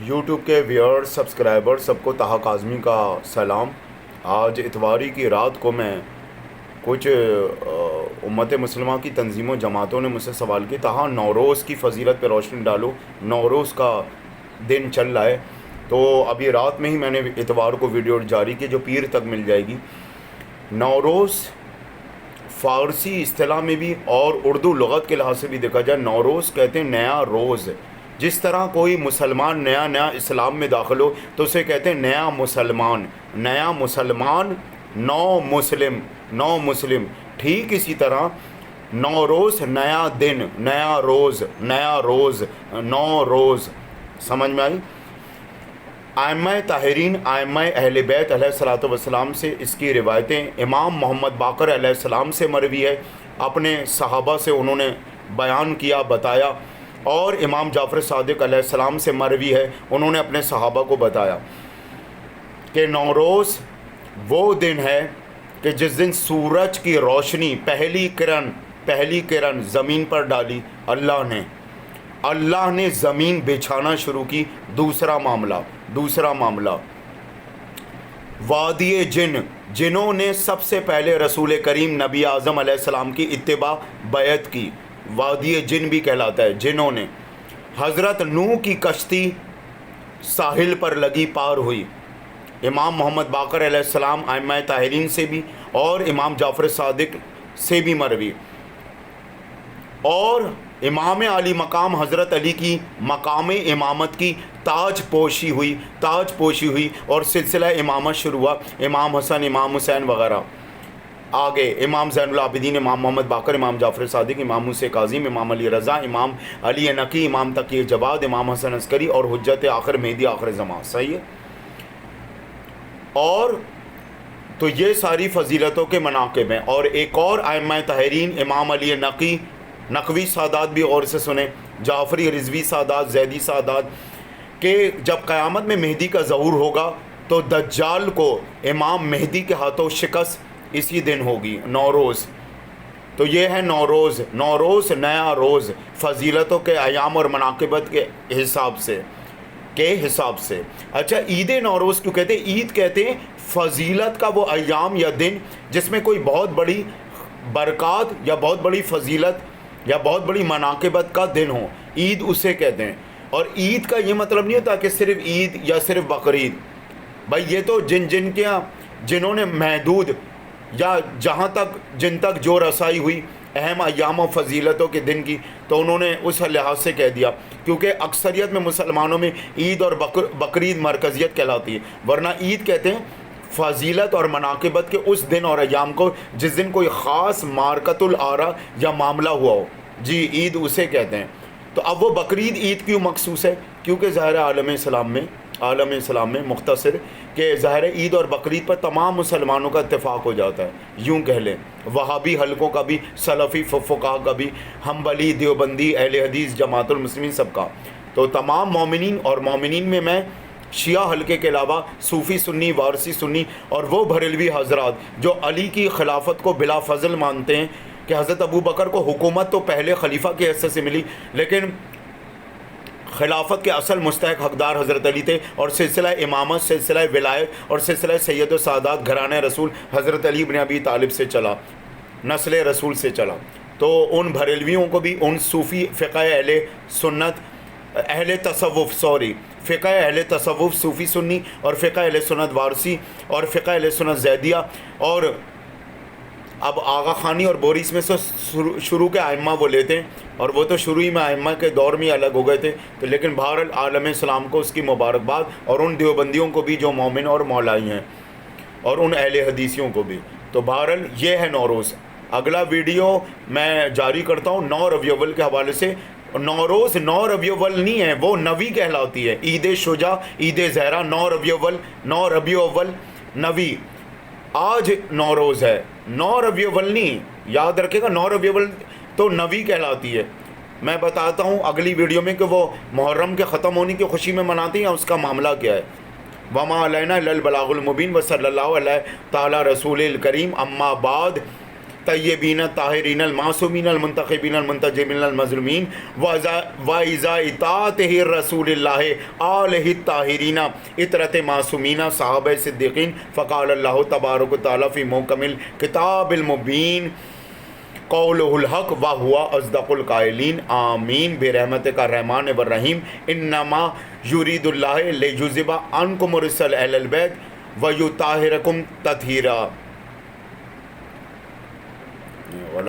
YouTube کے where subscriber سب کو طاہا کاظمی کا سلام۔ آج اتواری کی رات کو میں کچھ امت مسلمہ کی تنظیم و جماعتوں نے مجھ سے سوال کی طاہا نوروز کی فضیلت پہ روشنی ڈالو، نوروز کا دن چل رہا ہے، تو ابھی رات میں ہی میں نے اتوار کو ویڈیو جاری کی جو پیر تک مل جائے گی۔ نوروز فارسی اصطلاح میں بھی اور اردو لغت کے لحاظ سے بھی دیکھا جائے نوروز کہتے ہیں نیا روز۔ جس طرح کوئی مسلمان نیا اسلام میں داخل ہو تو اسے کہتے ہیں نیا مسلمان، نیا مسلمان، نو مسلم۔ ٹھیک اسی طرح نوروز نیا دن، نیا روز، نو روز۔ سمجھ میں آئی؟ ائمہ طاہرین، ائمہ اہل بیت علیہ الصلوۃ والسلام سے اس کی روایتیں امام محمد باقر علیہ السلام سے مروی ہے، اپنے صحابہ سے انہوں نے بیان کیا، بتایا، اور امام جعفر صادق علیہ السلام سے مروی ہے، انہوں نے اپنے صحابہ کو بتایا کہ نوروز وہ دن ہے کہ جس دن سورج کی روشنی پہلی کرن زمین پر ڈالی اللہ نے زمین بچھانا شروع کی۔ دوسرا معاملہ وادی جنوں نے سب سے پہلے رسول کریم نبی اعظم علیہ السلام کی اتباع بیعت کی، وادی جن بھی کہلاتا ہے۔ جنوں نے حضرت نوح کی کشتی ساحل پر لگی پار ہوئی، امام محمد باقر علیہ السلام، ائمہ طاہرین سے بھی اور امام جعفر صادق سے بھی مروی، اور امام علی مقام حضرت علی کی مقام امامت کی تاج پوشی ہوئی اور سلسلہ امامت شروع ہوا، امام حسن، امام حسین وغیرہ۔ آگے امام زین العابدین، امام محمد باقر، امام جعفر صادق، امام موسیٰ کاظم، امام علی رضا، امام علی نقی، امام تقی جواد، امام حسن عسکری اور حجت آخر مہدی آخر زمان۔ صحیح ہے؟ اور تو یہ ساری فضیلتوں کے مناقب ہیں۔ اور ایک اور ائمہ طاہرین، امام علی نقوی سادات بھی غور سے سنیں، جعفری، رضوی سادات، زیدی سادات، کہ جب قیامت میں مہدی کا ظہور ہوگا تو دجال کو امام مہدی کے ہاتھوں شکست اسی دن ہوگی، نوروز۔ تو یہ ہے نوروز نیا روز، فضیلتوں کے ایام اور مناقبت کے حساب سے۔ اچھا، عید نوروز کیوں کہتے ہیں؟ عید کہتے ہیں فضیلت کا وہ ایام یا دن جس میں کوئی بہت بڑی برکات یا بہت بڑی فضیلت یا بہت بڑی مناقبت کا دن ہو، عید اسے کہتے ہیں۔ اور عید کا یہ مطلب نہیں ہوتا کہ صرف عید یا صرف بقرعید، بھائی یہ تو جنہوں نے محدود یا جن تک جو رسائی ہوئی اہم ایام و فضیلتوں کے دن کی، تو انہوں نے اس لحاظ سے کہہ دیا، کیونکہ اکثریت میں مسلمانوں میں عید اور بقرعید مرکزیت کہلاتی ہے، ورنہ عید کہتے ہیں فضیلت اور مناقبت کے اس دن اور ایام کو جس دن کوئی خاص مارکت الآرا یا معاملہ ہوا ہو، جی عید اسے کہتے ہیں۔ تو اب وہ بقرعید عید کیوں مخصوص ہے؟ کیونکہ ظاہر عالم اسلام میں مختصر کہ ظاہر عید اور بقرعید پر تمام مسلمانوں کا اتفاق ہو جاتا ہے، یوں کہہ لیں وہابی حلقوں کا بھی، سلفی فقہا کا بھی، حنبلی، دیوبندی، اہل حدیث، جماعت المسلمین، سب کا۔ تو تمام مومنین میں شیعہ حلقے کے علاوہ صوفی سنی، وارثی سنی اور وہ بریلوی حضرات جو علی کی خلافت کو بلا فضل مانتے ہیں کہ حضرت ابو بکر کو حکومت تو پہلے خلیفہ کی حیثیت سے ملی، لیکن خلافت کے اصل مستحق حقدار حضرت علی تھے، اور سلسلہ امامت، سلسلہ ولایت اور سلسلہ سید و سادات گھرانہ رسول حضرت علی بن ابی طالب سے چلا، نسل رسول سے چلا۔ تو ان بریلویوں کو بھی ان صوفی فقہ اہل تصوف صوفی سنی اور فقہ اہل سنت وارثی اور فقہ اہل سنت زیدیہ، اور اب آغا خانی اور بوریس میں سے شروع کے ائمہ وہ لیتے ہیں، اور وہ تو شروع ہی میں ائمہ کے دور میں الگ ہو گئے تھے، تو لیکن بہرحال عالم اسلام کو اس کی مبارکباد، اور ان دیوبندیوں کو بھی جو مومن اور مولائی ہیں، اور ان اہل حدیثیوں کو بھی۔ تو بہرحال یہ ہے نوروز۔ اگلا ویڈیو میں جاری کرتا ہوں 9 ربیع الاول کے حوالے سے۔ نوروز 9 ربیع الاول نہیں ہے، وہ نوی کہلاتی ہے، عید شجاع، عید زہرہ، 9 ربیع الاول نوی۔ آج نوروز ہے، 9 ربیع الاول نہیں، یاد رکھے گا 9 ربیع الاول تو نوی کہلاتی ہے۔ میں بتاتا ہوں اگلی ویڈیو میں کہ وہ محرم کے ختم ہونے کی خوشی میں مناتی ہیں، اس کا معاملہ کیا ہے۔ وما علینا الا البلاغ المبین وصلی اللہ علیہ تعالی رسول الکریم، اما بعد۔ طیبین طاہرین المعصومین المنتخبین المنتجبین المظلومین وَإِذَا اطاعتہ رسول اللہ آلہ الطاہرین اطرت معصومین صحابہ صدیقین فقال اللہ تبارک و تعالیٰ فی محکم الکتاب المبین قولہ الحق وہو اصدق القائلین آمین برحمتک الرحمن الرحیم انما یرید اللہ لیذہب عنکم الرجس اہل البیت ویطہرکم تطہیرا.